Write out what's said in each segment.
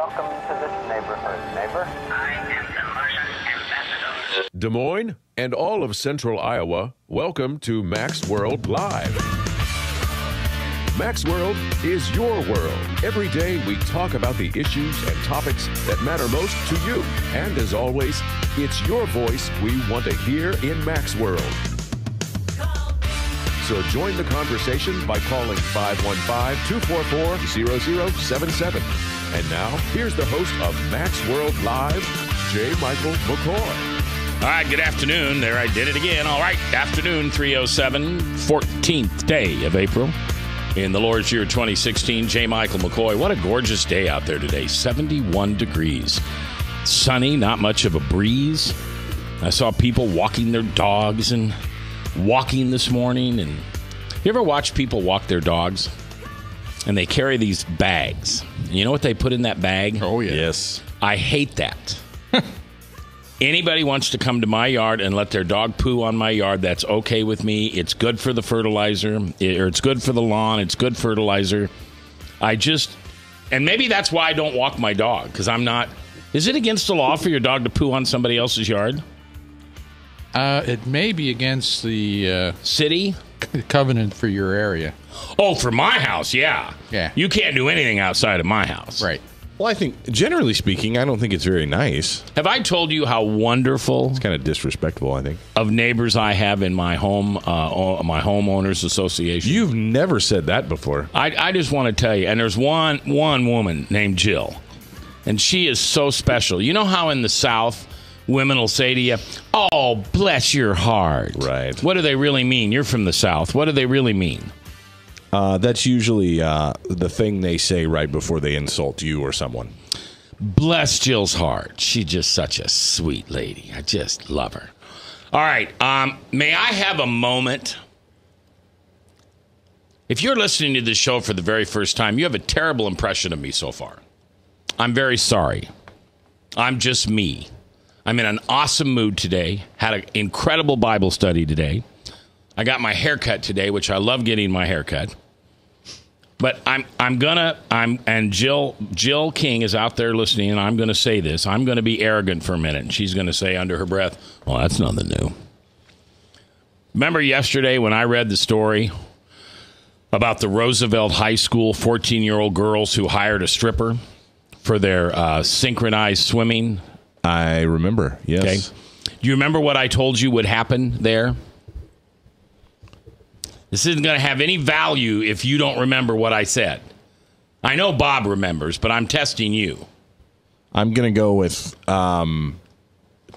welcome to this neighborhood, neighbor. I am the Martian ambassador. Des Moines and all of Central Iowa, welcome to Mac's World Live. Mac's World is your world. Every day we talk about the issues and topics that matter most to you. And as always, it's your voice we want to hear in Mac's World. So join the conversation by calling 515-244-0077. And now, here's the host of Mac's World Live, J. Michael McCoy. All right, good afternoon. There, I did it again. All right, afternoon, 3:07, 14th day of April in the Lord's year 2016. J. Michael McCoy. What a gorgeous day out there today. 71 degrees. Sunny, not much of a breeze. I saw people walking their dogs and walking this morning. And you ever watch people walk their dogs? And they carry these bags. You know what they put in that bag? Oh, yeah. Yes. I hate that. Anybody wants to come to my yard and let their dog poo on my yard, that's okay with me. It's good for the fertilizer, or it's good for the lawn. It's good fertilizer. And maybe that's why I don't walk my dog, because I'm not. Is it against the law for your dog to poo on somebody else's yard? It may be against the city covenant for your area. Oh, for my house, yeah. Yeah. You can't do anything outside of my house. Right. Well, I think, generally speaking, I don't think it's very nice. Have I told you how wonderful? It's kind of disrespectful, I think. Of neighbors I have in my home, my homeowners association. You've never said that before. I just want to tell you, and there's one woman named Jill, and she is so special. You know how in the South, women will say to you, "Oh, bless your heart." Right. What do they really mean? You're from the South. What do they really mean? That's usually the thing they say right before they insult you or someone. Bless Jill's heart. She's just such a sweet lady. I just love her. All right. May I have a moment? If you're listening to this show for the very first time, you have a terrible impression of me so far. I'm very sorry. I'm just me. I'm in an awesome mood today. Had an incredible Bible study today. I got my hair cut today, which I love getting my hair cut. But and Jill King is out there listening, and I'm gonna say this. I'm gonna be arrogant for a minute, and she's gonna say under her breath, "Well, that's nothing new." Remember yesterday when I read the story about the Roosevelt High School 14-year-old girls who hired a stripper for their synchronized swimming? I remember, yes. Okay. Do you remember what I told you would happen there? This isn't going to have any value if you don't remember what I said. I know Bob remembers, but I'm testing you. I'm going to go with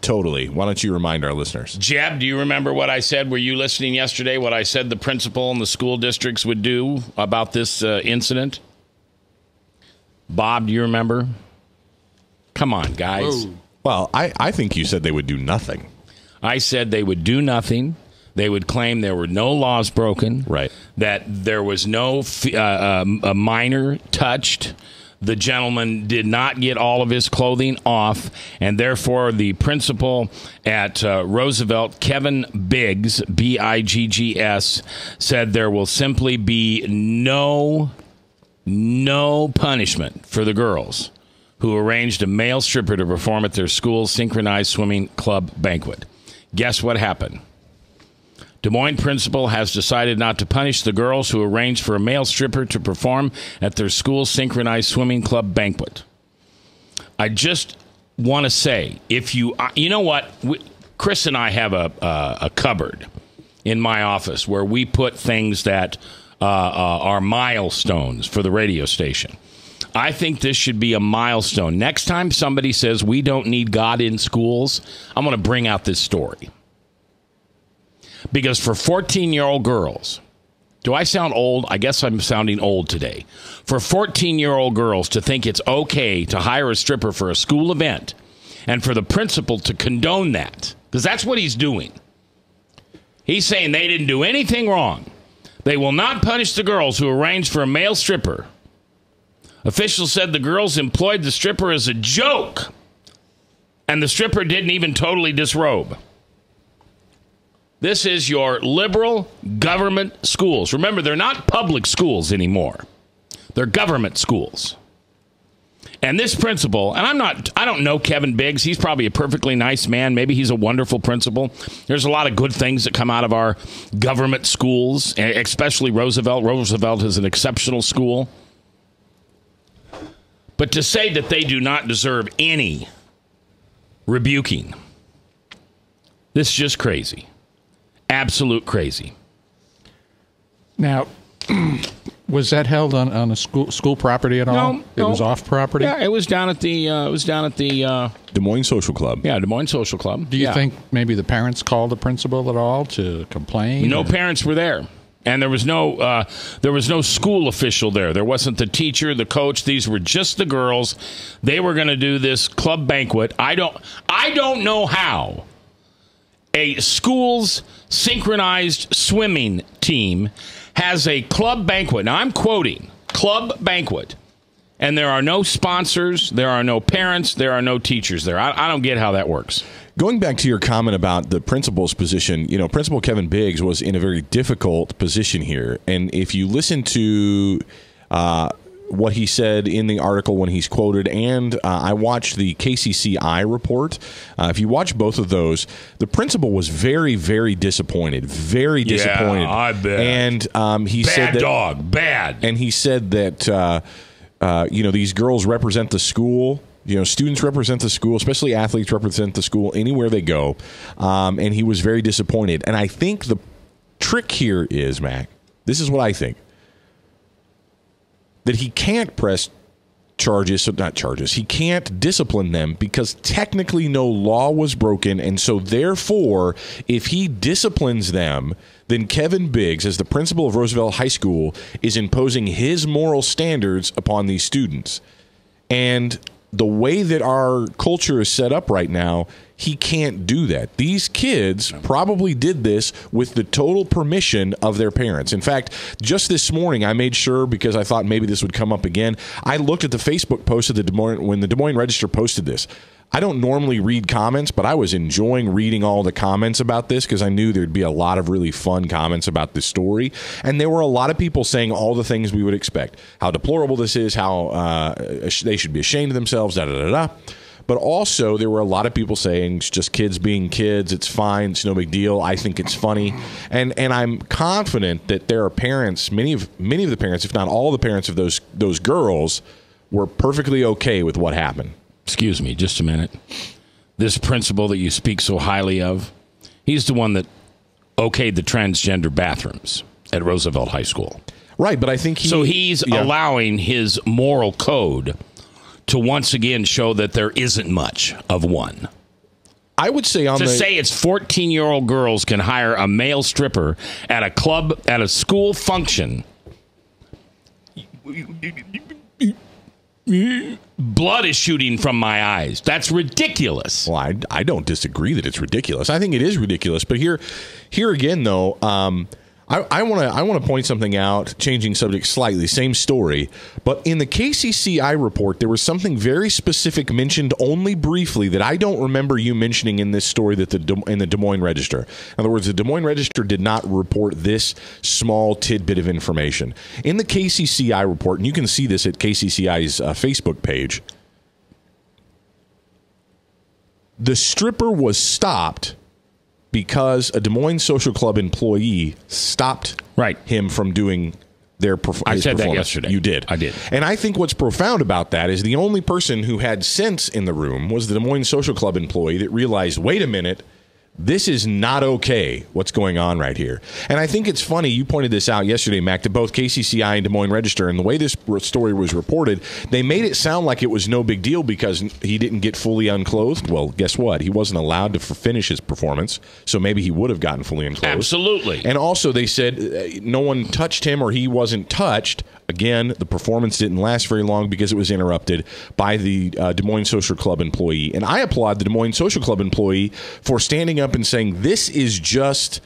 totally. Why don't you remind our listeners? Jeb, do you remember what I said? Were you listening yesterday, what I said the principal and the school districts would do about this incident? Bob, do you remember? Come on, guys. Whoa. Well, I think you said they would do nothing. I said they would do nothing. They would claim there were no laws broken. Right. That there was no a minor touched. The gentleman did not get all of his clothing off, and therefore the principal at Roosevelt, Kevin Biggs, Biggs, said there will simply be no punishment for the girls who arranged a male stripper to perform at their school's synchronized swimming club banquet. Guess what happened? Des Moines principal has decided not to punish the girls who arranged for a male stripper to perform at their school's synchronized swimming club banquet. I just want to say, if you know what, Chris and I have a cupboard in my office where we put things that are milestones for the radio station. I think this should be a milestone. Next time somebody says we don't need God in schools, I'm going to bring out this story. Because for 14-year-old girls, do I sound old? I guess I'm sounding old today. For 14-year-old girls to think it's okay to hire a stripper for a school event and for the principal to condone that, because that's what he's doing. He's saying they didn't do anything wrong. They will not punish the girls who arranged for a male stripper. Officials said the girls employed the stripper as a joke, and the stripper didn't even totally disrobe. This is your liberal government schools. Remember, they're not public schools anymore. They're government schools. And this principal, and I don't know Kevin Biggs. He's probably a perfectly nice man. Maybe he's a wonderful principal. There's a lot of good things that come out of our government schools, especially Roosevelt. Roosevelt is an exceptional school. But to say that they do not deserve any rebuking, this is just crazy. Absolute crazy. Now, was that held on a school property at all? No, It was off property? Yeah, it was down at the Des Moines Social Club. Des Moines Social Club. Do you think maybe the parents called the principal at all to complain? No parents were there. And there was no school official there. There wasn't the teacher, the coach. These were just the girls. They were going to do this club banquet. I don't know how a school's synchronized swimming team has a club banquet. Now, I'm quoting, club banquet. And there are no sponsors, there are no parents, there are no teachers there. I don't get how that works. Going back to your comment about the principal's position, Principal Kevin Biggs was in a very difficult position here. And if you listen to what he said in the article when he's quoted, and I watched the KCCI report. If you watch both of those, the principal was very, very disappointed. Very disappointed. Yeah, I bet. And he said that, bad. And he said that these girls represent the school. Students represent the school, especially athletes represent the school anywhere they go. And he was very disappointed. And I think the trick here is, Mac, this is what I think, that he can't press he can't discipline them because technically no law was broken. And so therefore, if he disciplines them, then Kevin Biggs, as the principal of Roosevelt High School, is imposing his moral standards upon these students. And the way that our culture is set up right now, he can't do that. These kids probably did this with the total permission of their parents. In fact, just this morning, I made sure, because I thought maybe this would come up again, I looked at the Facebook post of when the Des Moines Register posted this. I don't normally read comments, but I was enjoying reading all the comments about this because I knew there'd be a lot of really fun comments about this story. And there were a lot of people saying all the things we would expect. How deplorable this is, how they should be ashamed of themselves, da-da-da-da. But also there were a lot of people saying it's just kids being kids. It's fine. It's no big deal. I think it's funny. And I'm confident that there are parents, many of the parents, if not all the parents of those girls, were perfectly okay with what happened. Excuse me, just a minute. This principal that you speak so highly of, he's the one that okayed the transgender bathrooms at Roosevelt High School. Right, but I think he's allowing his moral code to once again show that there isn't much of one. I would say say it's 14-year-old girls can hire a male stripper at a club, at a school function. Blood is shooting from my eyes. That's ridiculous. Well, I don't disagree that it's ridiculous. I think it is ridiculous. But here again, though, I want to point something out, changing subject slightly, same story. But in the KCCI report, there was something very specific mentioned only briefly that I don't remember you mentioning in this story in the Des Moines Register. In other words, the Des Moines Register did not report this small tidbit of information. In the KCCI report, and you can see this at KCCI's Facebook page, the stripper was stopped because a Des Moines Social Club employee stopped him from doing their performance. I said that yesterday. You did. I did. And I think what's profound about that is the only person who had sense in the room was the Des Moines Social Club employee that realized, wait a minute, this is not okay, what's going on right here. And I think it's funny, you pointed this out yesterday, Mac, to both KCCI and Des Moines Register, and the way this story was reported, they made it sound like it was no big deal because he didn't get fully unclothed. Well, guess what? He wasn't allowed to finish his performance, so maybe he would have gotten fully unclothed. Absolutely. And also they said no one touched him or he wasn't touched. Again, the performance didn't last very long because it was interrupted by the Des Moines Social Club employee. And I applaud the Des Moines Social Club employee for standing up and saying, this is just,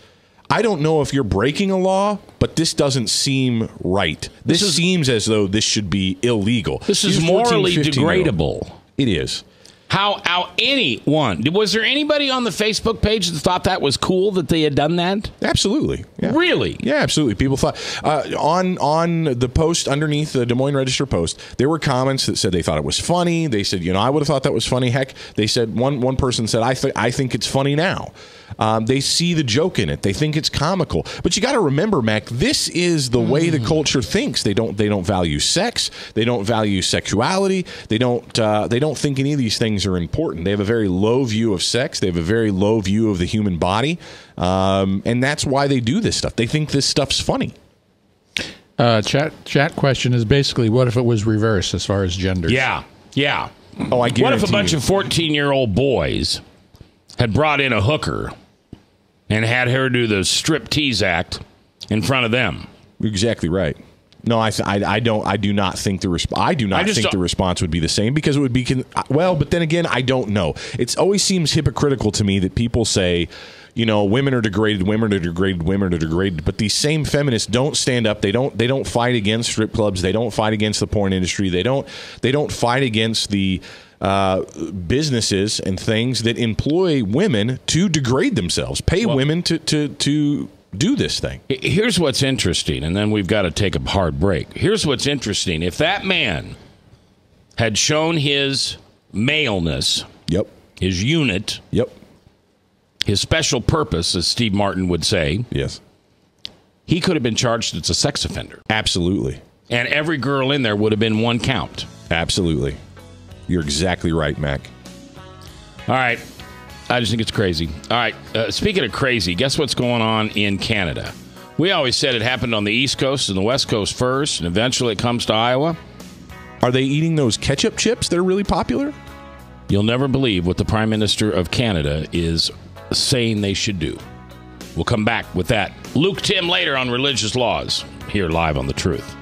I don't know if you're breaking a law, but this doesn't seem right. This seems as though this should be illegal. This is morally degradable. It is. how anyone, was there anybody on the Facebook page that thought that was cool that they had done that? Absolutely. Yeah. Really? Yeah, absolutely. People thought on the post underneath the Des Moines Register post, there were comments that said they thought it was funny. They said, I would have thought that was funny. Heck, they said one person said, I think it's funny now. They see the joke in it. They think it's comical. But you got to remember, Mac, this is the way the culture thinks. They don't value sex. They don't value sexuality. They don't think any of these things are important. They have a very low view of sex. They have a very low view of the human body. And that's why they do this stuff. They think this stuff's funny. Chat question is basically, what if it was reversed as far as genders? Yeah. Oh, I guarantee What if a bunch of 14-year-old boys had brought in a hooker and had her do the striptease act in front of them? You're exactly right. No, I do not think the response would be the same, because it would be but then again, I don't know. It always seems hypocritical to me that people say, women are degraded, women are degraded, women are degraded, but these same feminists don't stand up. They don't fight against strip clubs. They don't fight against the porn industry. They don't fight against the businesses and things that employ women to degrade themselves, pay women to do this thing. Here's what's interesting, and then we've got to take a hard break. Here's what's interesting. If that man had shown his maleness, his unit, his special purpose, as Steve Martin would say, yes, he could have been charged as a sex offender. Absolutely. And every girl in there would have been one count. Absolutely. You're exactly right, Mac. All right. I just think it's crazy. All right. Speaking of crazy, guess what's going on in Canada? We always said it happened on the East Coast and the West Coast first, and eventually it comes to Iowa. Are they eating those ketchup chips? They're really popular? You'll never believe what the Prime Minister of Canada is saying they should do. We'll come back with that. Luke Tim later on religious laws, here live on The Truth.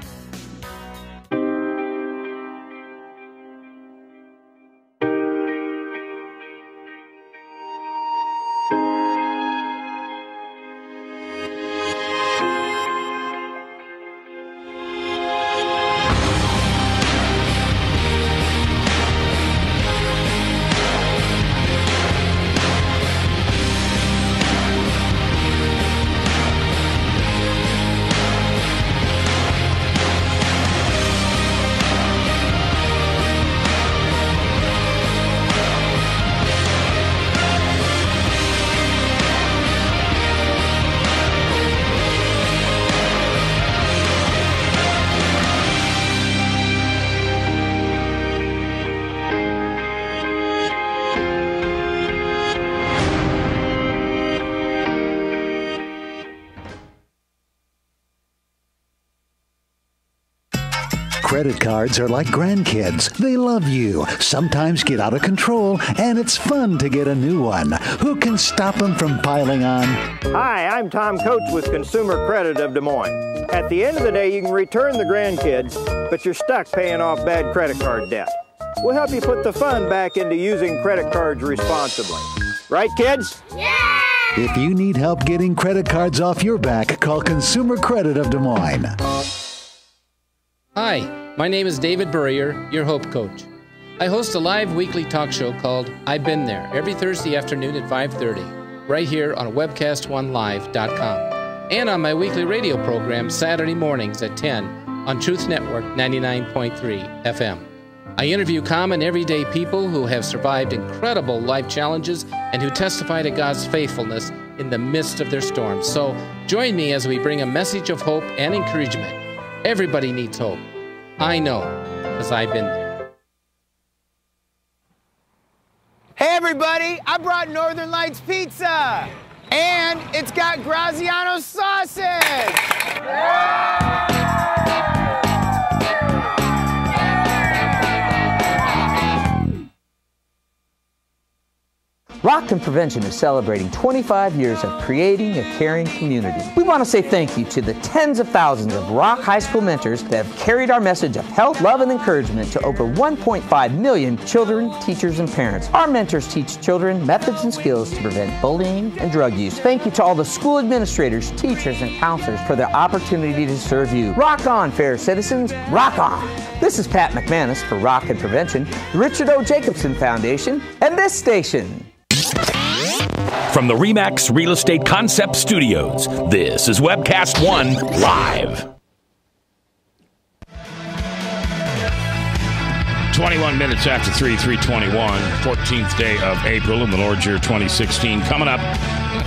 Credit cards are like grandkids. They love you, sometimes get out of control, and it's fun to get a new one. Who can stop them from piling on? Hi, I'm Tom Coates with Consumer Credit of Des Moines. At the end of the day, you can return the grandkids, but you're stuck paying off bad credit card debt. We'll help you put the fun back into using credit cards responsibly. Right, kids? Yeah! If you need help getting credit cards off your back, call Consumer Credit of Des Moines. Hi, my name is David Burrier, your Hope Coach. I host a live weekly talk show called I've Been There every Thursday afternoon at 5:30, right here on webcast1live.com, and on my weekly radio program Saturday mornings at 10 on Truth Network 99.3 FM. I interview common everyday people who have survived incredible life challenges and who testify to God's faithfulness in the midst of their storms. So join me as we bring a message of hope and encouragement. Everybody needs hope. I know, because I've been there. Hey everybody, I brought Northern Lights Pizza! And it's got Graziano sausage! Rockton Prevention is celebrating 25 years of creating a caring community. We want to say thank you to the tens of thousands of Rock High School mentors that have carried our message of health, love, and encouragement to over 1.5 million children, teachers, and parents. Our mentors teach children methods and skills to prevent bullying and drug use. Thank you to all the school administrators, teachers, and counselors for their opportunity to serve you. Rock on, fair citizens. Rock on. This is Pat McManus for Rockton Prevention, the Richard O. Jacobson Foundation, and this station. From the RE/MAX Real Estate Concept Studios, this is Webcast 1 Live. 21 minutes after 3/3/21, 14th day of April in the Lord's year 2016. Coming up,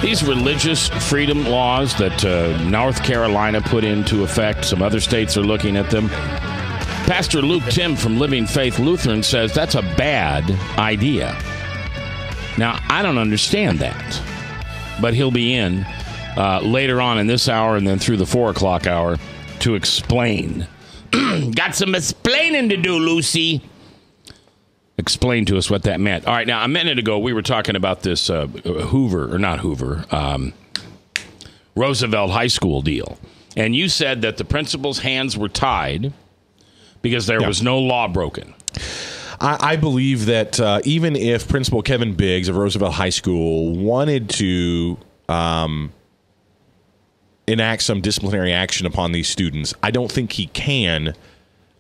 these religious freedom laws that North Carolina put into effect. Some other states are looking at them. Pastor Luke Tim from Living Faith Lutheran says that's a bad idea. Now, I don't understand that, but he'll be in later on in this hour and then through the 4 o'clock hour to explain. Got some explaining to do, Lucy. Explain to us what that meant. All right, now, a minute ago, we were talking about this Roosevelt High School deal, and you said that the principal's hands were tied because there was no law broken. I believe that even if Principal Kevin Biggs of Roosevelt High School wanted to enact some disciplinary action upon these students, I don't think he can.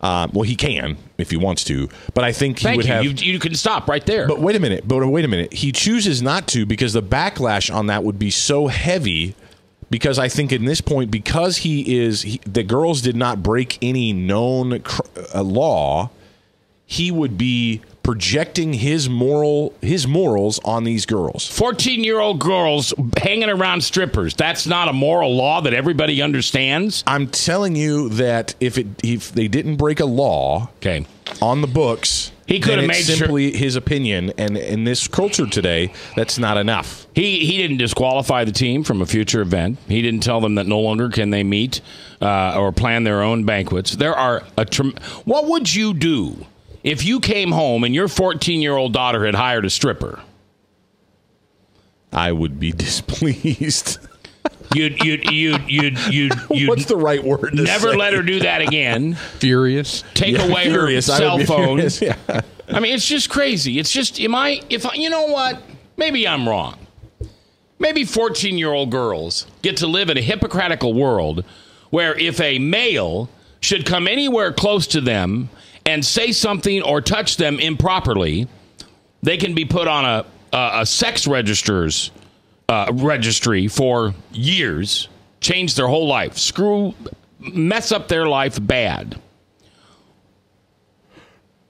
Well, he can if he wants to, but I think he would have. You can stop right there. But wait a minute. He chooses not to because the backlash on that would be so heavy. Because I think in this point, because the girls did not break any known law, he would be projecting his morals on these girls. 14-year-old girls hanging around strippers. That's not a moral law that everybody understands. I'm telling you that if they didn't break a law on the books, he could have made simply his opinion. And in this culture today, that's not enough. He didn't disqualify the team from a future event. He didn't tell them that no longer can they meet or plan their own banquets. There are what would you do if you came home and your 14-year-old daughter had hired a stripper? I would be displeased. You'd What's the right word to never say? let her do that again. Furious. Take away furious. her cell phone. Yeah. I mean, it's just crazy. It's just, you know what? Maybe I'm wrong. Maybe 14-year-old girls get to live in a hypocritical world where if a male should come anywhere close to them and say something or touch them improperly, they can be put on a sex registry for years, change their whole life, mess up their life bad.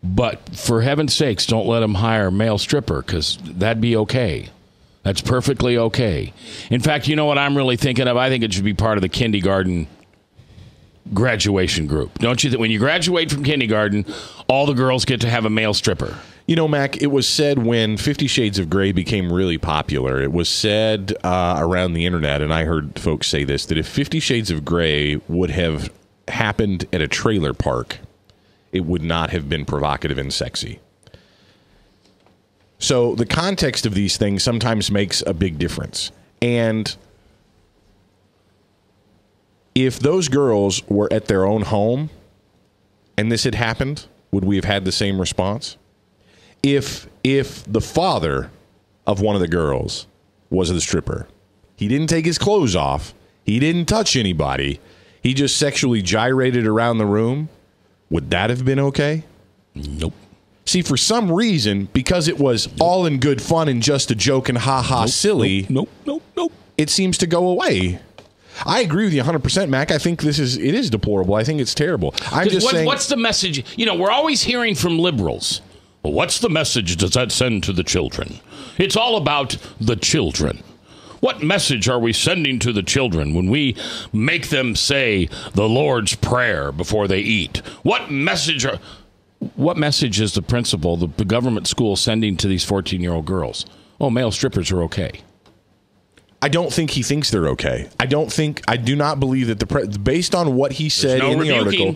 But for heaven's sakes, don't let them hire a male stripper, because that'd be okay. That's perfectly okay. In fact, you know what I'm really thinking of? I think it should be part of the kindergarten graduation group. Don't you think when you graduate from kindergarten, all the girls get to have a male stripper? You know, Mac, it was said when 50 Shades of Grey became really popular, it was said around the internet, and I heard folks say this, that if 50 Shades of Grey would have happened at a trailer park, it would not have been provocative and sexy. So the context of these things sometimes makes a big difference. And if those girls were at their own home and this had happened, would we have had the same response? If the father of one of the girls was the stripper, he didn't take his clothes off, he didn't touch anybody, he just sexually gyrated around the room, would that have been okay? Nope. See, for some reason, because it was all in good fun and just a joke and ha-ha silly, Nope. it seems to go away. I agree with you 100%, Mac. I think it is deplorable. I think it's terrible. I'm just saying. What's the message? You know, we're always hearing from liberals. Well, what's the message does that send to the children? It's all about the children. What message are we sending to the children when we make them say the Lord's Prayer before they eat? What message is the principal, the government school, sending to these 14-year-old girls? Oh, male strippers are okay. I don't think he thinks they're okay. I do not believe that based on what he said in the article,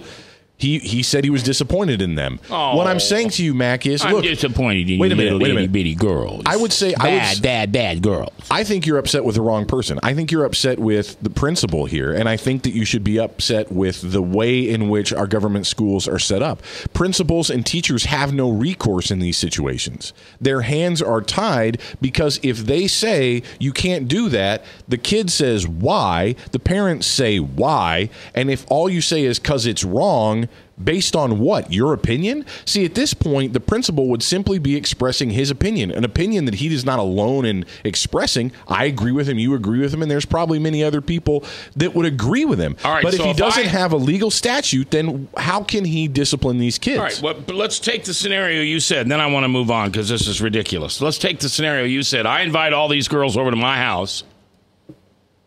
He said he was disappointed in them. Oh. What I'm saying to you, Mac, is I'm disappointed in wait a you minute, little itty bitty girls. I would say bad girls. I think you're upset with the wrong person. I think you're upset with the principal here, and I think that you should be upset with the way in which our government schools are set up. Principals and teachers have no recourse in these situations. Their hands are tied because if they say you can't do that, the kid says why, the parents say why, and if all you say is because it's wrong, based on what? Your opinion? See, at this point, the principal would simply be expressing his opinion, an opinion that he is not alone in expressing. I agree with him, you agree with him, and there's probably many other people that would agree with him. All right, but so if he doesn't have a legal statute, then how can he discipline these kids? All right, well, but let's take the scenario you said, and then I want to move on because this is ridiculous. Let's take the scenario you said. I invite all these girls over to my house,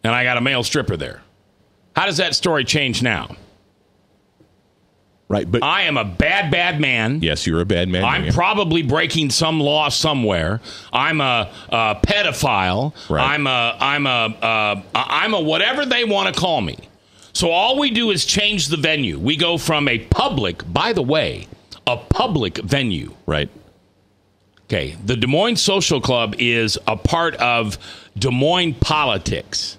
and I got a male stripper there. How does that story change now? Right, but I am a bad man. Yes, you're a bad man. I'm probably breaking some law somewhere. I'm a pedophile. Right. I'm a whatever they want to call me. So all we do is change the venue. We go from a public, by the way, a public venue. Right. Okay. The Des Moines Social Club is a part of Des Moines politics.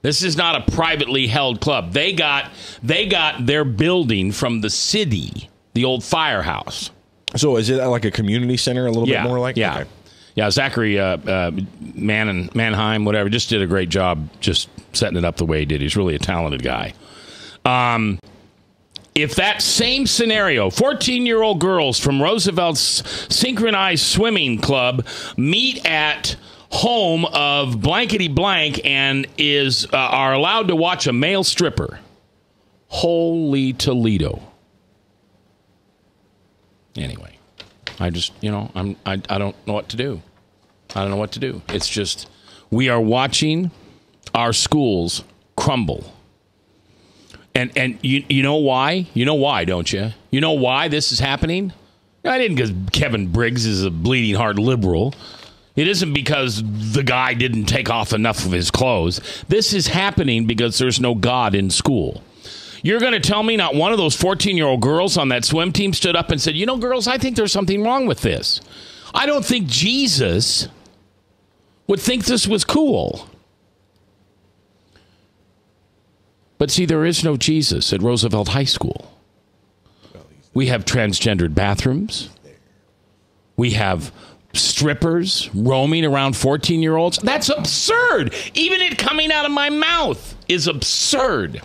This is not a privately held club. They got their building from the city, the old firehouse. So is it like a community center, a little bit more like? Yeah. Okay. Yeah, Zachary Mannheim, whatever, just did a great job just setting it up the way he did. He's really a talented guy. If that same scenario, 14-year-old girls from Roosevelt's synchronized swimming club meet at home of blankety blank and are allowed to watch a male stripper. Holy Toledo. Anyway, I just, I don't know what to do. I don't know what to do. It's just, we are watching our schools crumble. And you know why? You know why, don't you? You know why this is happening? I didn't because Kevin Briggs is a bleeding heart liberal. It isn't because the guy didn't take off enough of his clothes. This is happening because there's no God in school. You're going to tell me not one of those 14-year-old girls on that swim team stood up and said, girls, I think there's something wrong with this. I don't think Jesus would think this was cool. But see, there is no Jesus at Roosevelt High School. We have transgendered bathrooms. We have strippers roaming around 14-year-olds. That's absurd. Even it coming out of my mouth is absurd.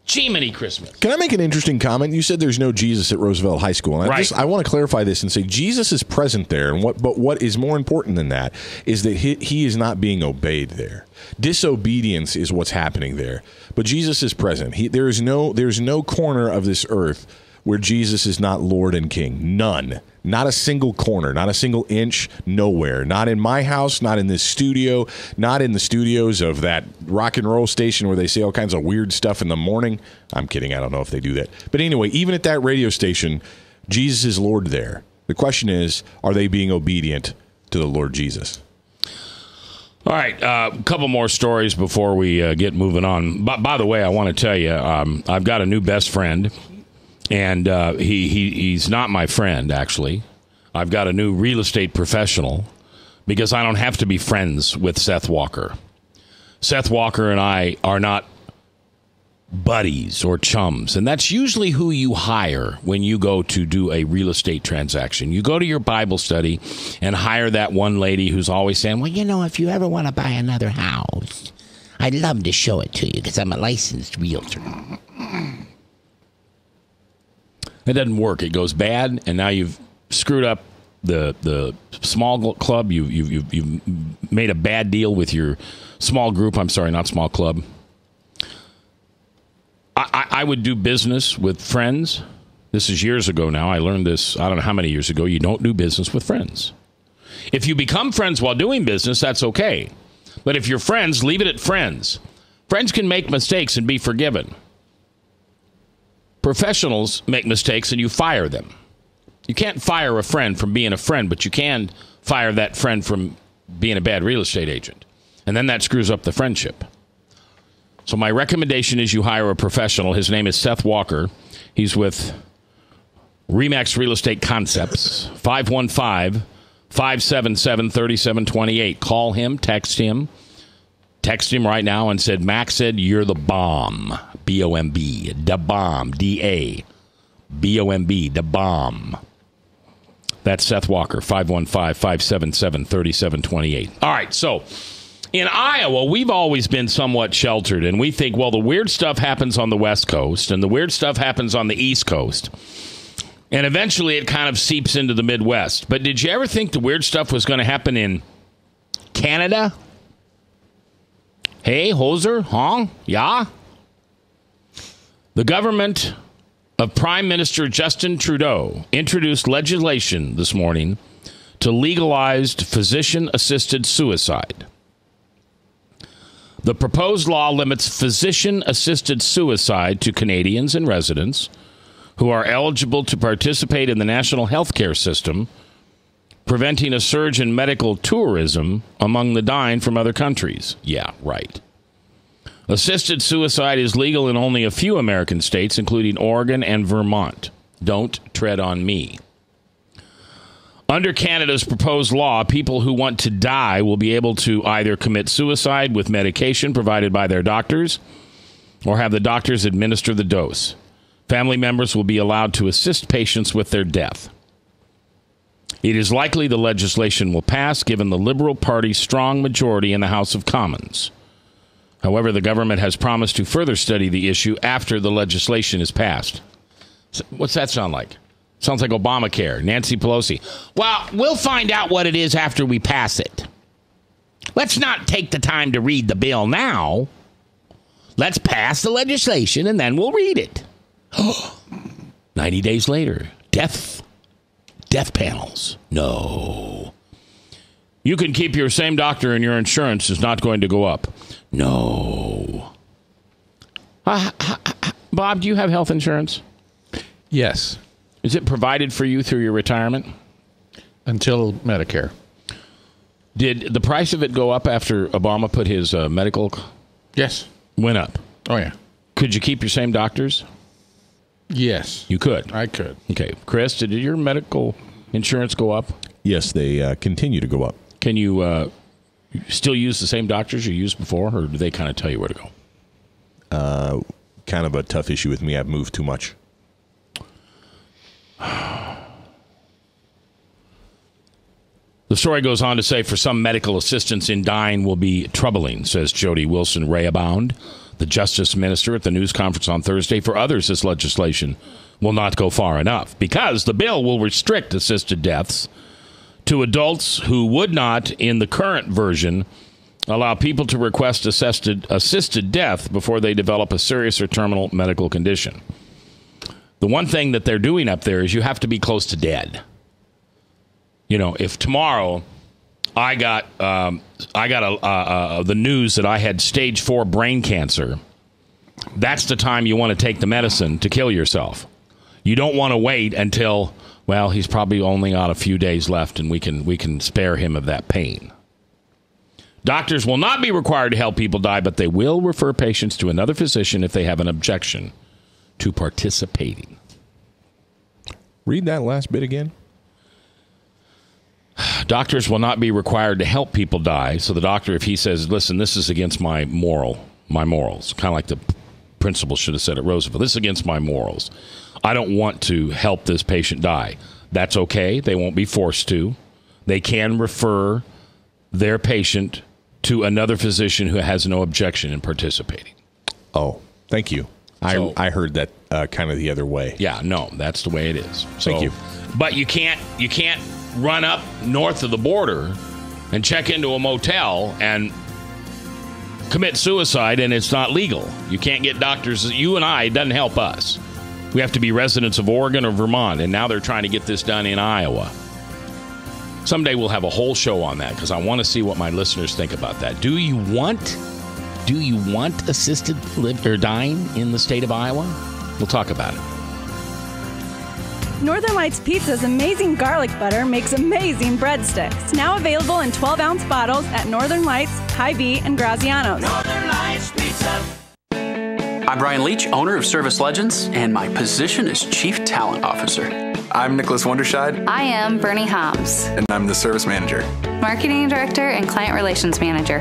Jiminy Christmas. Can I make an interesting comment? You said there's no Jesus at Roosevelt High School. And right. I want to clarify this and say Jesus is present there. But what is more important than that is that he is not being obeyed there. Disobedience is what's happening there. But Jesus is present. There's no corner of this earth where Jesus is not Lord and King. None. Not a single corner, not a single inch, nowhere. Not in my house, not in this studio, not in the studios of that rock and roll station where they say all kinds of weird stuff in the morning. I'm kidding. I don't know if they do that. But anyway, even at that radio station, Jesus is Lord there. The question is, are they being obedient to the Lord Jesus? All right, a couple more stories before we get moving on. By the way, I want to tell you, I've got a new best friend. And he's not my friend, actually. I've got a new real estate professional because I don't have to be friends with Seth Walker. Seth Walker and I are not buddies or chums. And that's usually who you hire when you go to do a real estate transaction. You go to your Bible study and hire that one lady who's always saying, well, if you ever want to buy another house, I'd love to show it to you because I'm a licensed realtor. It doesn't work. It goes bad, and now you've screwed up the small club. You've made a bad deal with your small group. I'm sorry, not small club. I would do business with friends. This is years ago now. I learned this, I don't know how many years ago. You don't do business with friends. If you become friends while doing business, that's okay. But if you're friends, leave it at friends. Friends can make mistakes and be forgiven. Professionals make mistakes and you fire them. You can't fire a friend from being a friend, but you can fire that friend from being a bad real estate agent. And then that screws up the friendship. So my recommendation is you hire a professional. His name is Seth Walker. He's with Remax Real Estate Concepts, 515-577-3728. Call him, text him. Text him right now and said, Max said, you're the bomb. B-O-M-B. Da bomb. D-A-B-O-M-B. Da bomb. That's Seth Walker, 515-577-3728. All right, so in Iowa, we've always been somewhat sheltered, and we think, well, the weird stuff happens on the West Coast, and the weird stuff happens on the East Coast. And eventually it kind of seeps into the Midwest. But did you ever think the weird stuff was going to happen in Canada? Hey, hoser, huh? Yeah? The government of Prime Minister Justin Trudeau introduced legislation this morning to legalize physician-assisted suicide. The proposed law limits physician-assisted suicide to Canadians and residents who are eligible to participate in the national health care system, preventing a surge in medical tourism among the dying from other countries. Yeah, right. Assisted suicide is legal in only a few American states, including Oregon and Vermont. Don't tread on me. Under Canada's proposed law, people who want to die will be able to either commit suicide with medication provided by their doctors or have the doctors administer the dose. Family members will be allowed to assist patients with their death. It is likely the legislation will pass, given the Liberal Party's strong majority in the House of Commons. However, the government has promised to further study the issue after the legislation is passed. What's that sound like? Sounds like Obamacare, Nancy Pelosi. Well, we'll find out what it is after we pass it. Let's not take the time to read the bill now. Let's pass the legislation and then we'll read it. 90 days later, death panels. No. You can keep your same doctor and your insurance is not going to go up. No. Bob, do you have health insurance? Yes. Is it provided for you through your retirement? Until Medicare. Did the price of it go up after Obama put his medical? Yes. Went up. Oh, yeah. Could you keep your same doctors? Yes. You could? I could. Okay. Chris, did your medical insurance go up? Yes, they continue to go up. Can you still use the same doctors you used before, or do they kind of tell you where to go? Kind of a tough issue with me. I've moved too much. The story goes on to say, for some, medical assistance in dying will be troubling, says Jody Wilson-Rayabound, the Justice Minister, at the news conference on Thursday. For others, this legislation will not go far enough because the bill will restrict assisted deaths to adults who would not, in the current version, allow people to request assisted death before they develop a serious or terminal medical condition. The one thing that they're doing up there is you have to be close to dead. You know, if tomorrow I got the news that I had stage 4 brain cancer, that's the time you want to take the medicine to kill yourself. You don't want to wait until, well, he's probably only got a few days left and we can spare him of that pain. Doctors will not be required to help people die, but they will refer patients to another physician if they have an objection to participating. Read that last bit again. Doctors will not be required to help people die. So the doctor, if he says, listen, this is against my morals, kind of like the principal should have said at Roosevelt, this is against my morals. I don't want to help this patient die. That's okay. They won't be forced to. They can refer their patient to another physician who has no objection in participating. Oh, thank you. So, I heard that kind of the other way. Yeah, no, that's the way it is. So, thank you. But you can't run up north of the border and check into a motel and commit suicide, and it's not legal. You can't get doctors. You and I, it doesn't help us. We have to be residents of Oregon or Vermont, and now they're trying to get this done in Iowa. Someday we'll have a whole show on that because I want to see what my listeners think about that. Do you want assisted or dying in the state of Iowa? We'll talk about it. Northern Lights Pizza's amazing garlic butter makes amazing breadsticks. Now available in 12-ounce bottles at Northern Lights, Hy-Vee, and Graziano's. Northern Lights Pizza. I'm Brian Leach, owner of Service Legends, and my position is Chief Talent Officer. I'm Nicholas Wonderscheid. I am Bernie Hobbs. And I'm the Service Manager. Marketing Director and Client Relations Manager.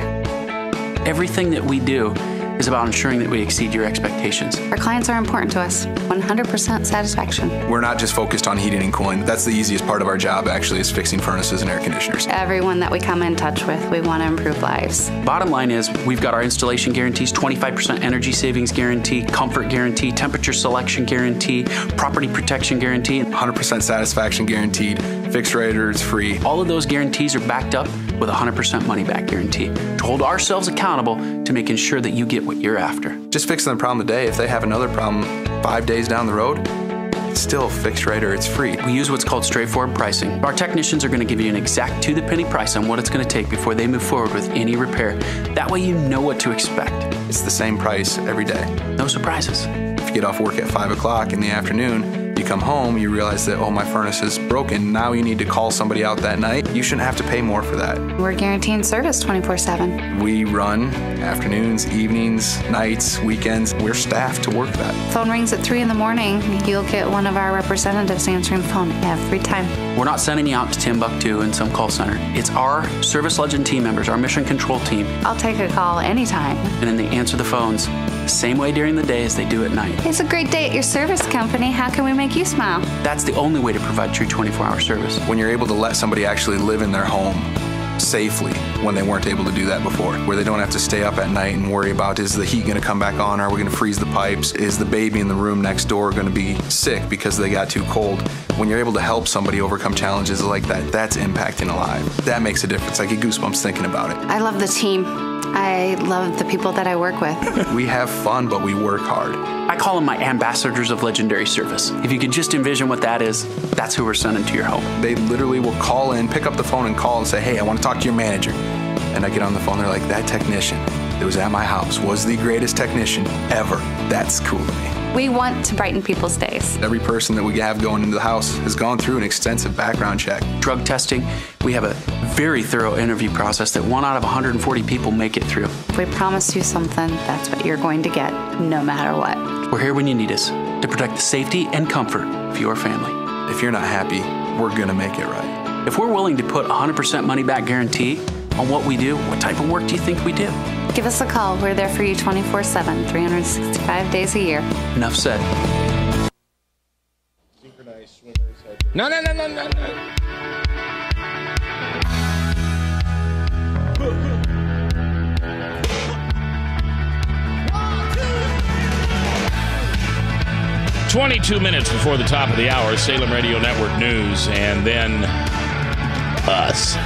Everything that we do is about ensuring that we exceed your expectations. Our clients are important to us. 100% satisfaction. We're not just focused on heating and cooling. That's the easiest part of our job, actually, is fixing furnaces and air conditioners. Everyone that we come in touch with, we want to improve lives. Bottom line is, we've got our installation guarantees, 25% energy savings guarantee, comfort guarantee, temperature selection guarantee, property protection guarantee. 100% satisfaction guaranteed. Fixed raters free. All of those guarantees are backed up with a 100% money back guarantee to hold ourselves accountable to making sure that you get what you're after. Just fixing the problem today. If they have another problem 5 days down the road, it's still a fixed rate or it's free. We use what's called straightforward pricing. Our technicians are going to give you an exact to-the-penny price on what it's going to take before they move forward with any repair. That way you know what to expect. It's the same price every day. No surprises. If you get off work at 5 o'clock in the afternoon, you come home, you realize that, oh, my furnace is broken. Now you need to call somebody out that night. You shouldn't have to pay more for that. We're guaranteeing service 24/7. We run afternoons, evenings, nights, weekends. We're staffed to work that. Phone rings at 3 in the morning. You'll get one of our representatives answering the phone every time. We're not sending you out to Timbuktu in some call center. It's our Service Legend team members, our mission control team. I'll take a call anytime. And then they answer the phones the same way during the day as they do at night. It's a great day at your service company. How can we make you smile? That's the only way to provide true 24-hour service. When you're able to let somebody actually live in their home safely when they weren't able to do that before, where they don't have to stay up at night and worry about, is the heat going to come back on? Are we going to freeze the pipes? Is the baby in the room next door going to be sick because they got too cold? When you're able to help somebody overcome challenges like that, that's impacting a life. That makes a difference. I get goosebumps thinking about it. I love the team. I love the people that I work with. We have fun, but we work hard. I call them my ambassadors of legendary service. If you could just envision what that is, that's who we're sending to your home. They literally will call in, pick up the phone and call and say, hey, I want to talk to your manager. And I get on the phone, they're like, that technician that was at my house was the greatest technician ever. That's cool to me. We want to brighten people's days. Every person that we have going into the house has gone through an extensive background check. Drug testing, we have a very thorough interview process that 1 out of 140 people make it through. If we promise you something, that's what you're going to get, no matter what. We're here when you need us to protect the safety and comfort of your family. If you're not happy, we're going to make it right. If we're willing to put 100% money back guarantee on what we do, what type of work do you think we do? Give us a call. We're there for you 24/7, 365 days a year. Enough said. No. 22 minutes before the top of the hour, Salem Radio Network News, and then us.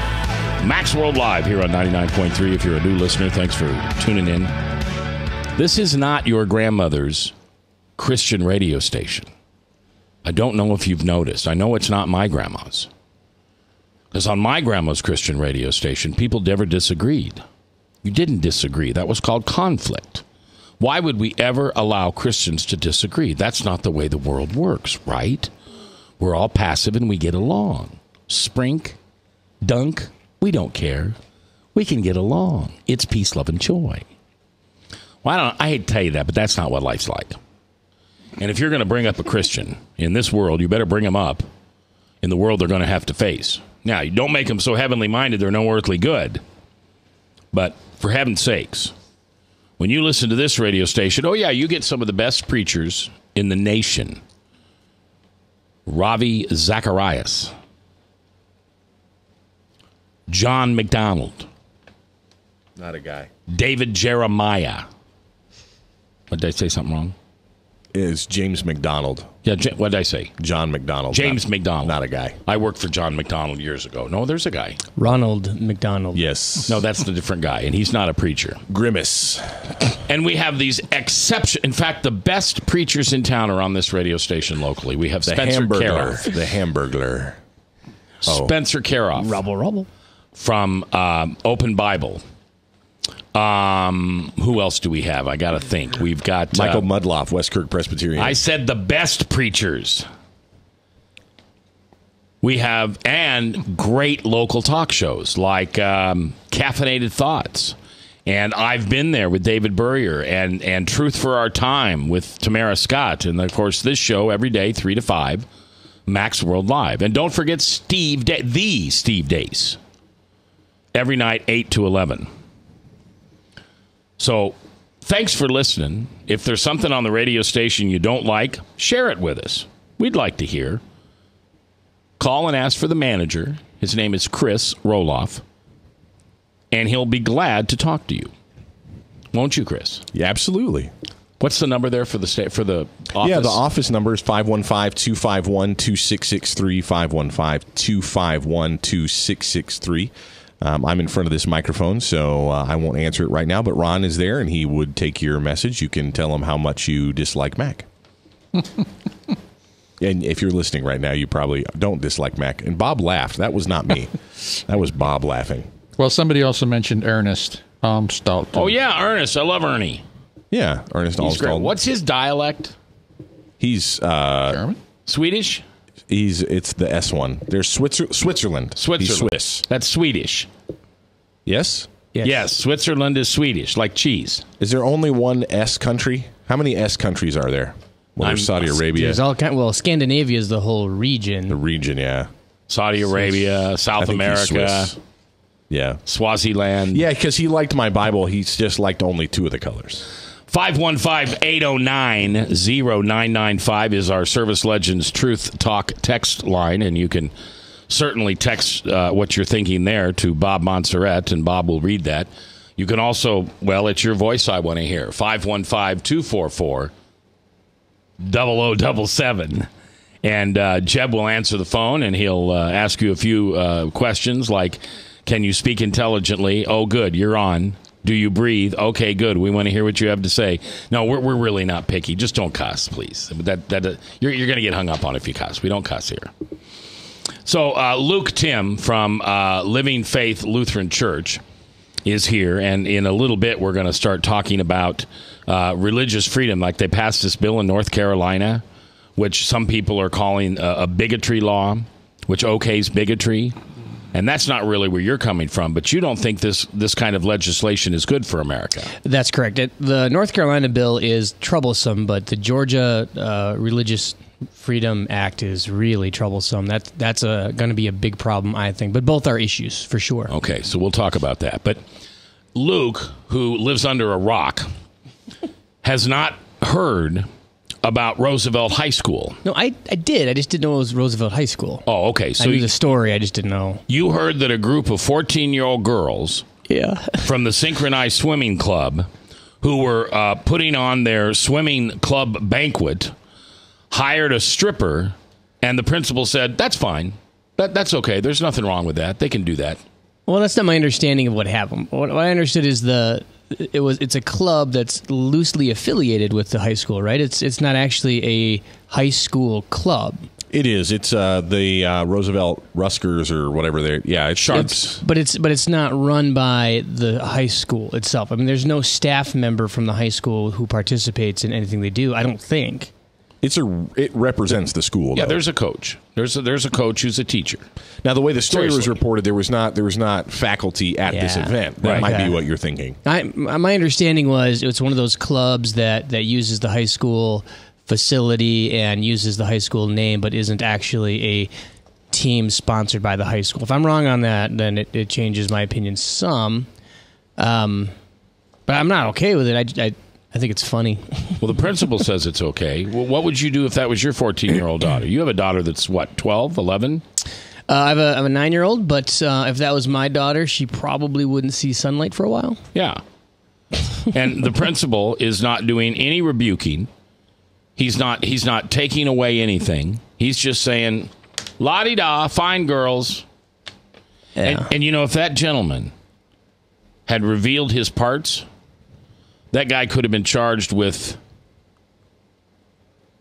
Max World Live here on 99.3. If you're a new listener, thanks for tuning in. This is not your grandmother's Christian radio station. I don't know if you've noticed. I know it's not my grandma's. Because on my grandma's Christian radio station, people never disagreed. You didn't disagree. That was called conflict. Why would we ever allow Christians to disagree? That's not the way the world works, right? We're all passive and we get along. Sprink, dunk, we don't care. We can get along. It's peace, love, and joy. Well, I hate to tell you that, but that's not what life's like. And if you're going to bring up a Christian in this world, you better bring them up in the world they're going to have to face. Now, you don't make them so heavenly minded they're no earthly good. But for heaven's sakes, when you listen to this radio station, oh yeah, you get some of the best preachers in the nation. Ravi Zacharias, John McDonald, not a guy. David Jeremiah. What, did I say something wrong? Is James McDonald. Yeah, what did I say? John McDonald. James McDonald. Not a guy. I worked for John McDonald years ago. No, there's a guy. Ronald McDonald. Yes. No, that's the different guy, and he's not a preacher. Grimace. And we have these exceptions. In fact, the best preachers in town are on this radio station locally. We have Spencer Karoff. The Hamburglar. Spencer Karoff. Rubble. From Open Bible. Who else do we have? I got to think. We've got Michael Mudloff, Westkirk Presbyterian. I said the best preachers. We have, and great local talk shows like Caffeinated Thoughts And I've been there with David Burrier and Truth for Our Time with Tamara Scott. And, of course, this show every day, 3 to 5, Max World Live. And don't forget the Steve Dace, every night, 8 to 11. So thanks for listening. If there's something on the radio station you don't like, share it with us. We'd like to hear. Call and ask for the manager. His name is Chris Roloff. And he'll be glad to talk to you. Won't you, Chris? Yeah, absolutely. What's the number there for the office? Yeah, the office number is 515-251-2663, 515-251-2663. I'm in front of this microphone, so I won't answer it right now, but Ron is there, and he would take your message. You can tell him how much you dislike Mac. And if you're listening right now, you probably don't dislike Mac. And Bob laughed. That was not me. That was Bob laughing. Well, somebody also mentioned Ernest Almstad. Oh, yeah, Ernest. I love Ernie. Yeah, Ernest Almstad. What's his dialect? He's German? Swedish? It's the S one. There's Switzerland. He's Swiss. That's Swedish. Yes? Yes, Switzerland is Swedish, like cheese. Is there only one S country? How many S countries are there? Well, there's Saudi Arabia. There's all Scandinavia is the whole region. The region, yeah. Saudi Arabia, South America. Yeah. Swaziland. Yeah, because he liked my Bible. He's just liked only 2 of the colors. 515-809-0995 is our Service Legends Truth Talk text line, and you can certainly text what you're thinking there to Bob Montserrat, and Bob will read that. You can also, well, it's your voice I want to hear, 515-244-0077. And Jeb will answer the phone, and he'll ask you a few questions like, can you speak intelligently? Oh, good, you're on. Do you breathe? Okay, good. We want to hear what you have to say. No, we're really not picky. Just don't cuss, please. You're going to get hung up on if you cuss. We don't cuss here. So Luke Tim from Living Faith Lutheran Church is here, and in a little bit we're going to start talking about religious freedom. Like they passed this bill in North Carolina, which some people are calling a bigotry law, which okays bigotry. And that's not really where you're coming from, but you don't think this kind of legislation is good for America. That's correct. The North Carolina bill is troublesome, but the Georgia Religious Freedom Act is really troublesome. That's going to be a big problem, I think. But both are issues, for sure. Okay, so we'll talk about that. But Luke, who lives under a rock, has not heard about Roosevelt High School. No, I did. I just didn't know it was Roosevelt High School. Oh, okay. So I knew the story. I just didn't know. You heard that a group of 14-year-old girls from the Synchronized Swimming Club who were putting on their swimming club banquet hired a stripper, and the principal said, that's fine. That's okay. There's nothing wrong with that. They can do that. Well, that's not my understanding of what happened. What I understood is it's a club that's loosely affiliated with the high school, right? It's not actually a high school club. It is. It's the Roosevelt Ruskers or whatever they're. Yeah, it's Sharps. But it's not run by the high school itself. I mean, there's no staff member from the high school who participates in anything they do. I don't think. It represents the school. Yeah, though. there's a coach. There's a coach who's a teacher. Now, the way the story was reported, there was not faculty at this event. That might be what you're thinking. My understanding was it's one of those clubs that uses the high school facility and uses the high school name, but isn't actually a team sponsored by the high school. If I'm wrong on that, then it changes my opinion some. But I'm not okay with it. I think it's funny. Well, the principal says it's okay. Well, what would you do if that was your 14-year-old daughter? You have a daughter that's, what, 12, 11? I have a 9-year-old, but if that was my daughter, she probably wouldn't see sunlight for a while. Yeah. And the principal is not doing any rebuking. He's not taking away anything. He's just saying, la-di-da, fine girls. Yeah. And, you know, if that gentleman had revealed his parts, that guy could have been charged with...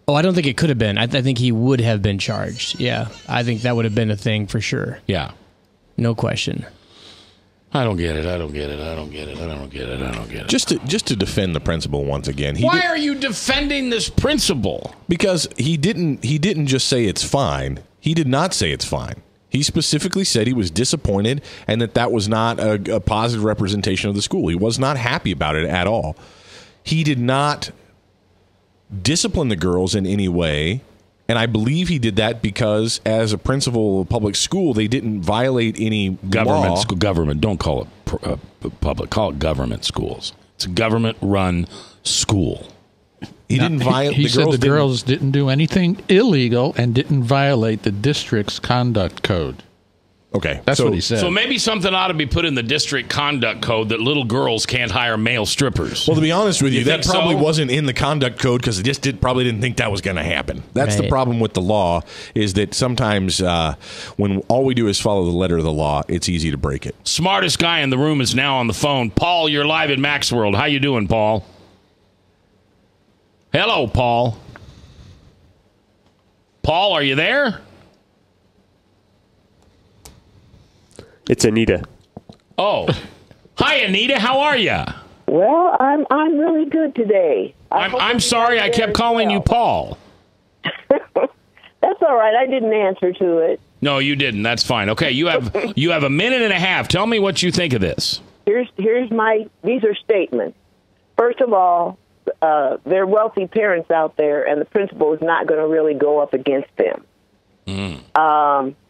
Oh, I don't think it could have been. I think he would have been charged. Yeah. I think that would have been a thing for sure. Yeah. No question. I don't get it. Just to defend the principal once again. Why are you defending this principal? Because he didn't just say it's fine. He did not say it's fine. He specifically said he was disappointed and that was not a positive representation of the school. He was not happy about it at all. He did not discipline the girls in any way, and I believe he did that because as a principal of a public school, they didn't violate any government law. Government. Don't call it public. Call it government schools. It's a government-run school. He didn't violate. He said the girls didn't do anything illegal and didn't violate the district's conduct code. Okay, that's what he said. So maybe something ought to be put in the district conduct code that little girls can't hire male strippers. Well, to be honest with you, that think probably so? wasn't in the conduct code because they just probably didn't think that was going to happen. That's the Right. problem with the law, is that sometimes when all we do is follow the letter of the law, it's easy to break it. Smartest guy in the room is now on the phone. Paul, you're live in Max World. How you doing, Paul? Hello, Paul. Paul, are you there? It's Anita. Oh. Hi, Anita. How are you? Well, I'm really good today. I'm sorry I kept calling you Paul. That's all right. I didn't answer to it. No, you didn't. That's fine. Okay, you have a minute and a half. Tell me what you think of this. These are statements. First of all, there are wealthy parents out there, and the principal is not going to really go up against them.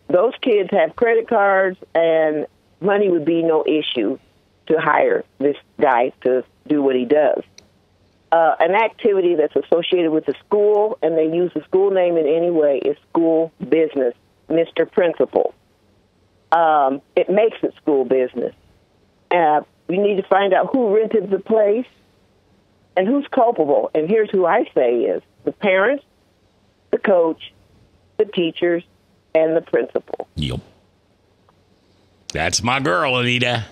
Those kids have credit cards, and money would be no issue to hire this guy to do what he does. An activity that's associated with the school, and they use the school name in any way, is school business, Mr. Principal. It makes it school business. We need to find out who rented the place and who's culpable. And here's who I say is the parents, the coach, the teachers, and the principal. Yep. That's my girl, Anita.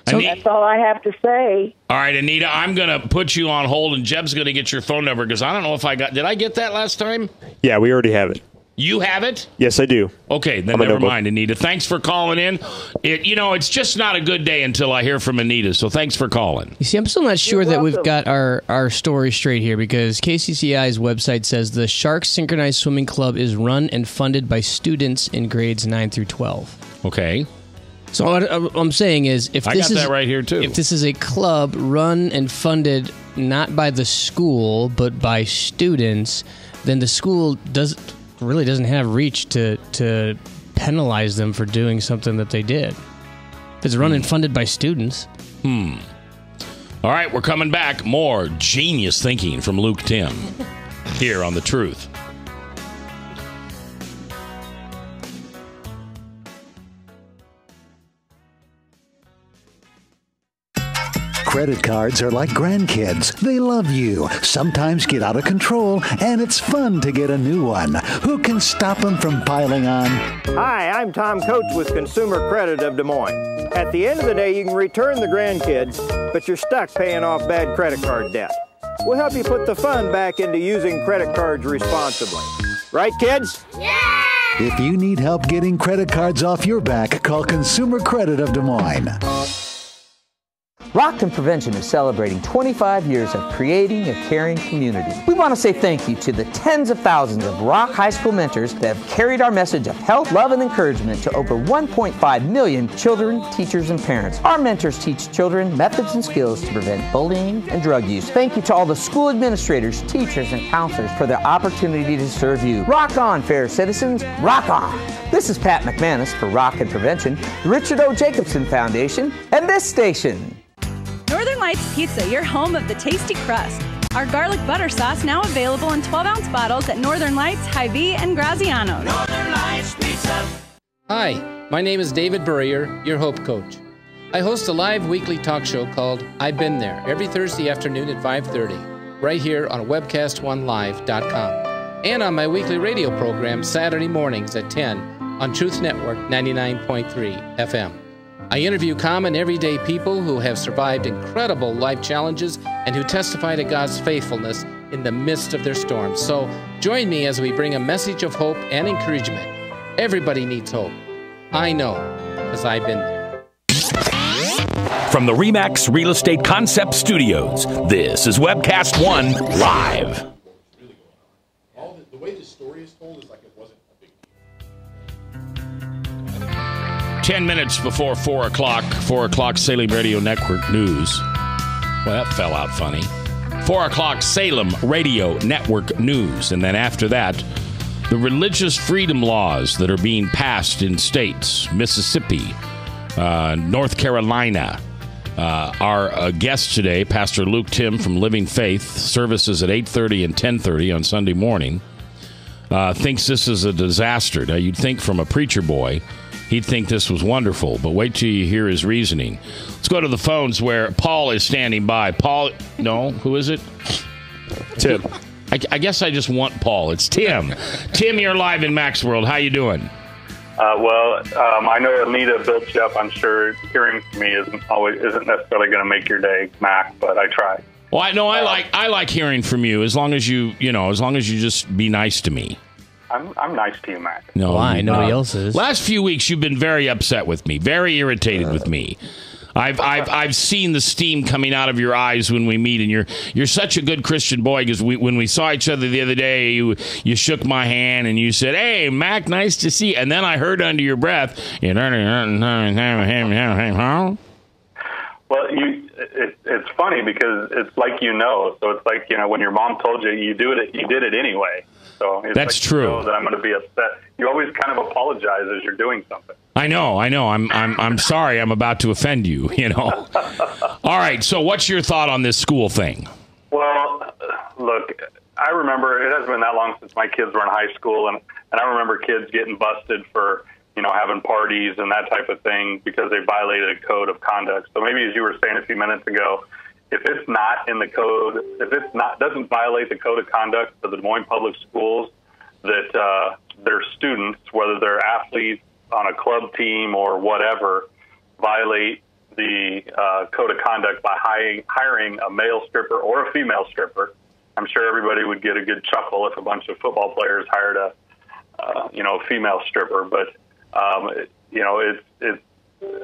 So that's all I have to say. All right, Anita, I'm going to put you on hold, and Jeb's going to get your phone number because I don't know if did I get that last time? Yeah, we already have it. You have it? Yes, I do. Okay, then never mind, Anita. Thanks for calling in. It's just not a good day until I hear from Anita, so thanks for calling. You see, I'm still not sure that we've got our story straight here because KCCI's website says the Sharks Synchronized Swimming Club is run and funded by students in grades 9 through 12. Okay. So what I'm saying is, if this is that right here too. If this is a club run and funded not by the school but by students, then the school really doesn't have reach to penalize them for doing something that they did. If it's run and funded by students. All right, we're coming back. More genius thinking from Luke Tim here on The Truth. Credit cards are like grandkids. They love you, sometimes get out of control, and it's fun to get a new one. Who can stop them from piling on? Hi, I'm Tom Coates with Consumer Credit of Des Moines. At the end of the day, you can return the grandkids, but you're stuck paying off bad credit card debt. We'll help you put the fun back into using credit cards responsibly. Right, kids? Yeah! If you need help getting credit cards off your back, call Consumer Credit of Des Moines. Rockton Prevention is celebrating 25 years of creating a caring community. We want to say thank you to the tens of thousands of Rock High School mentors that have carried our message of health, love, and encouragement to over 1.5 million children, teachers, and parents. Our mentors teach children methods and skills to prevent bullying and drug use. Thank you to all the school administrators, teachers, and counselors for their opportunity to serve you. Rock on, fair citizens. Rock on. This is Pat McManus for Rockton Prevention, the Richard O. Jacobson Foundation, and this station. Northern Lights Pizza, your home of the tasty crust. Our garlic butter sauce now available in 12-ounce bottles at Northern Lights, Hy-Vee, and Graziano's. Northern Lights Pizza. Hi, my name is David Burrier, your Hope Coach. I host a live weekly talk show called I've Been There every Thursday afternoon at 5:30, right here on webcast1live.com, and on my weekly radio program Saturday mornings at 10 on Truth Network 99.3 FM. I interview common, everyday people who have survived incredible life challenges and who testify to God's faithfulness in the midst of their storms. So join me as we bring a message of hope and encouragement. Everybody needs hope. I know, because I've been there. From the RE/MAX Real Estate Concept Studios, this is Webcast One Live. The way the story is told is like it wasn't a big deal. 10 minutes before 4 o'clock, 4 o'clock Salem Radio Network News. Well, that fell out funny. 4 o'clock Salem Radio Network News. And then after that, the religious freedom laws that are being passed in states, Mississippi, North Carolina. Our guest today, Pastor Luke Tim from Living Faith, services at 8:30 and 10:30 on Sunday morning, thinks this is a disaster. Now, you'd think from a preacher boy, he'd think this was wonderful, but wait till you hear his reasoning. Let's go to the phones where Paul is standing by. Paul, no, who is it? Tim. I guess I just want Paul. It's Tim. Tim, you're live in Mac's World. How you doing? I know Anita built you up. I'm sure hearing from me isn't necessarily going to make your day, Mac, but I try. Well, I like hearing from you as long as you just be nice to me. I'm nice to you, Mac. No, why? Nobody else is. Last few weeks, you've been very upset with me, very irritated with me. I've seen the steam coming out of your eyes when we meet, and you're such a good Christian boy because when we saw each other the other day, you shook my hand and you said, "Hey, Mac, nice to see you." And then I heard under your breath, Well, it's funny because it's like so it's like when your mom told you you did it anyway. So it's that's like true. You know that I'm going to be upset. You always kind of apologize as you're doing something. I know. I'm sorry. I'm about to offend you. All right. So, what's your thought on this school thing? Well, look, I remember it hasn't been that long since my kids were in high school, and I remember kids getting busted for having parties and that type of thing because they violated a code of conduct. So maybe, as you were saying a few minutes ago, if it's not in the code, if it's doesn't violate the code of conduct of the Des Moines Public Schools, that their students, whether they're athletes on a club team or whatever, violate the code of conduct by hiring a male stripper or a female stripper. I'm sure everybody would get a good chuckle if a bunch of football players hired a female stripper, but it's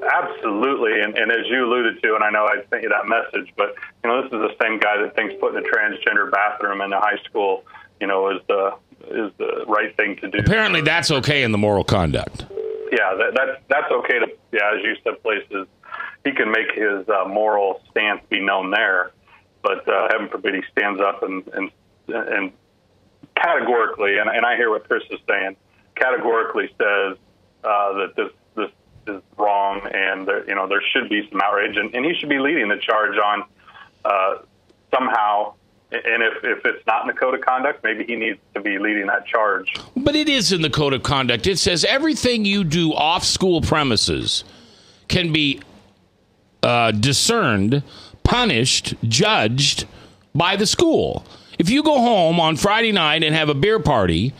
absolutely, and as you alluded to, and I know I sent you that message, but this is the same guy that thinks putting a transgender bathroom in a high school, is the right thing to do. Apparently, that's okay in the moral conduct. Yeah, that's okay to, as you said, places he can make his moral stance be known there, but heaven forbid he stands up and categorically, and I hear what Chris is saying, categorically says that this is wrong, and there should be some outrage, and he should be leading the charge on somehow. And if it's not in the code of conduct, maybe he needs to be leading that charge. But it is in the code of conduct. It says everything you do off school premises can be discerned, punished, judged by the school. If you go home on Friday night and have a beer party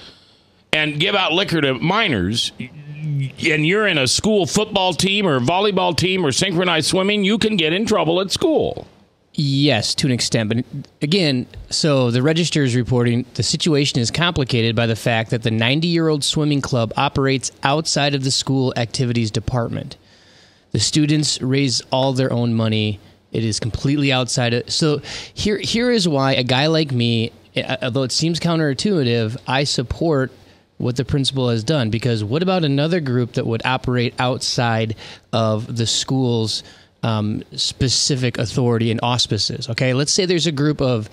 and give out liquor to minors, and you're in a school football team or volleyball team or synchronized swimming, you can get in trouble at school. Yes, to an extent. But again, so the Register is reporting the situation is complicated by the fact that the 90-year-old swimming club operates outside of the school activities department. The students raise all their own money. It is completely outside of. So here is why a guy like me, although it seems counterintuitive, I support what the principal has done. Because what about another group that would operate outside of the school's specific authority and auspices? Okay, let's say there's a group of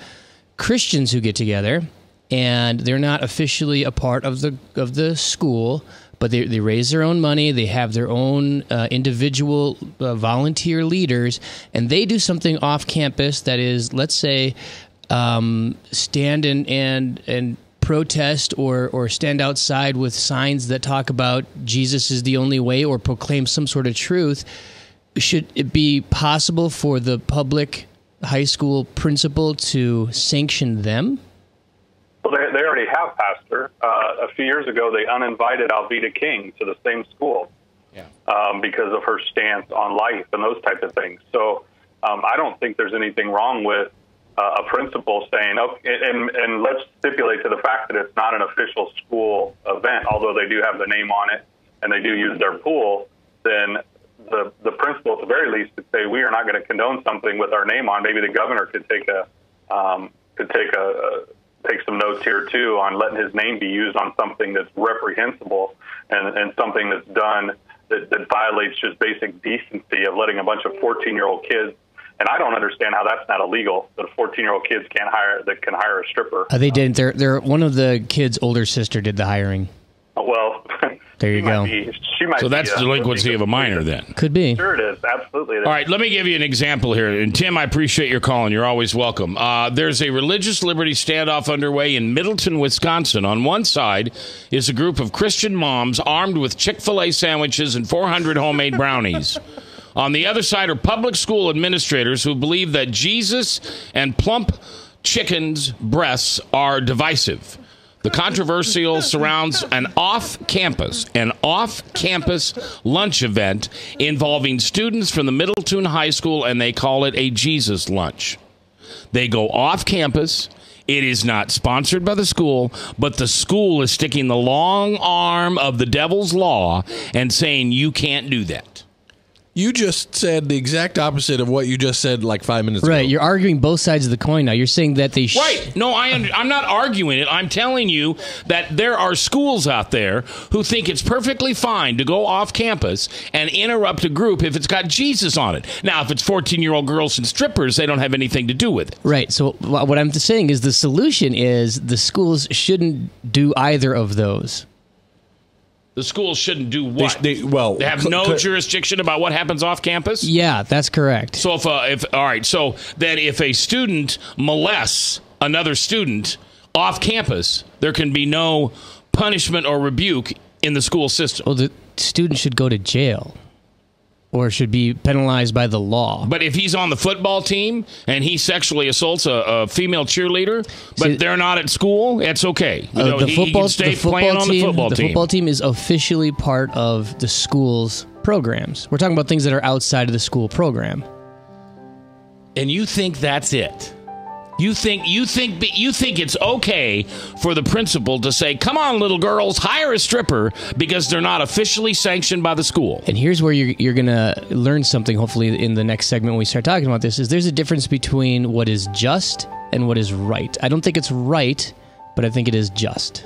Christians who get together, and they're not officially a part of the school, but they raise their own money. They have their own individual volunteer leaders, and they do something off campus that is, let's say, stand and protest or stand outside with signs that talk about Jesus is the only way or proclaim some sort of truth. Should it be possible for the public high school principal to sanction them? Well, they already have, Pastor. A few years ago, they uninvited Alveda King to the same school because of her stance on life and those type of things. So I don't think there's anything wrong with a principal saying, okay, and let's stipulate to the fact that it's not an official school event, although they do have the name on it and they do use their pool, then the principal at the very least could say, we are not going to condone something with our name on. Maybe the governor could take some notes here too on letting his name be used on something that's reprehensible and something that's done that violates just basic decency of letting a bunch of 14-year-old kids. And I don't understand how that's not illegal. That 14-year-old kids can hire a stripper. They didn't. They're one of the kids' older sister did the hiring. Well, there you go. So that's delinquency of a minor then. Could be. Sure it is. Absolutely it is. All right, let me give you an example here. And Tim, I appreciate your calling. You're always welcome. There's a religious liberty standoff underway in Middleton, Wisconsin. On one side is a group of Christian moms armed with Chick-fil-A sandwiches and 400 homemade brownies. On the other side are public school administrators who believe that Jesus and plump chickens' breasts are divisive. The controversial surrounds an off-campus lunch event involving students from the Middleton High School, and they call it a Jesus lunch. They go off-campus. It is not sponsored by the school, but the school is sticking the long arm of the devil's law and saying you can't do that. You just said the exact opposite of what you just said like 5 minutes ago. Right, you're arguing both sides of the coin now. You're saying that they Right. No, I'm not arguing it. I'm telling you that there are schools out there who think it's perfectly fine to go off campus and interrupt a group if it's got Jesus on it. Now, if it's 14-year-old girls and strippers, they don't have anything to do with it. Right. So what I'm saying is the solution is the schools shouldn't do either of those. The schools shouldn't do what? They have no jurisdiction about what happens off campus? Yeah, that's correct. So if a student molests another student off campus, there can be no punishment or rebuke in the school system. Well, the student should go to jail or should be penalized by the law. But if he's on the football team and he sexually assaults a female cheerleader, but they're not at school, it's okay. He can stay playing on the football team. The football team is officially part of the school's programs. We're talking about things that are outside of the school program. And you think that's it? You think it's okay for the principal to say, "Come on, little girls, hire a stripper," because they're not officially sanctioned by the school? And here's where you're going to learn something, hopefully, in the next segment when we start talking about this, is there's a difference between what is just and what is right. I don't think it's right, but I think it is just.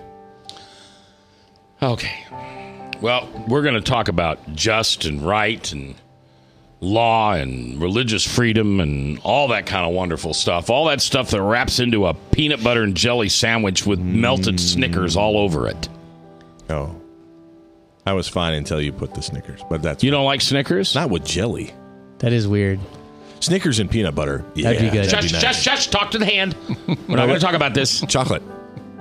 Okay. Well, we're going to talk about just and right and law and religious freedom and all that kind of wonderful stuff. All that stuff that wraps into a peanut butter and jelly sandwich with melted Snickers all over it. Oh. I was fine until you put the Snickers, but that's... You don't like Snickers? Not with jelly. That is weird. Snickers and peanut butter. Yeah, that'd be good. Shush, talk to the hand. We're not going to talk about this. Chocolate.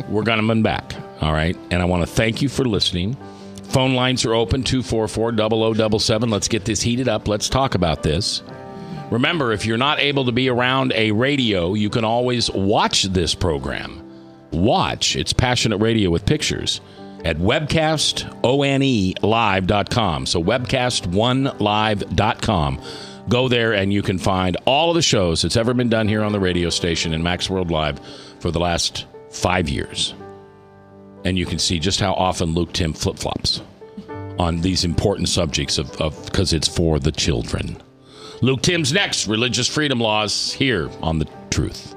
We're going to come back, all right? And I want to thank you for listening. Phone lines are open, 244-0077. Let's get this heated up. Let's talk about this. Remember, if you're not able to be around a radio, you can always watch this program. It's Passionate Radio with pictures at webcastonelive.com. So webcast1live.com. Go there and you can find all of the shows that's ever been done here on the radio station in Max World Live for the last 5 years. And you can see just how often Luke Tim flip-flops on these important subjects of because it's for the children. Luke Tim's next. Religious freedom laws here on The Truth.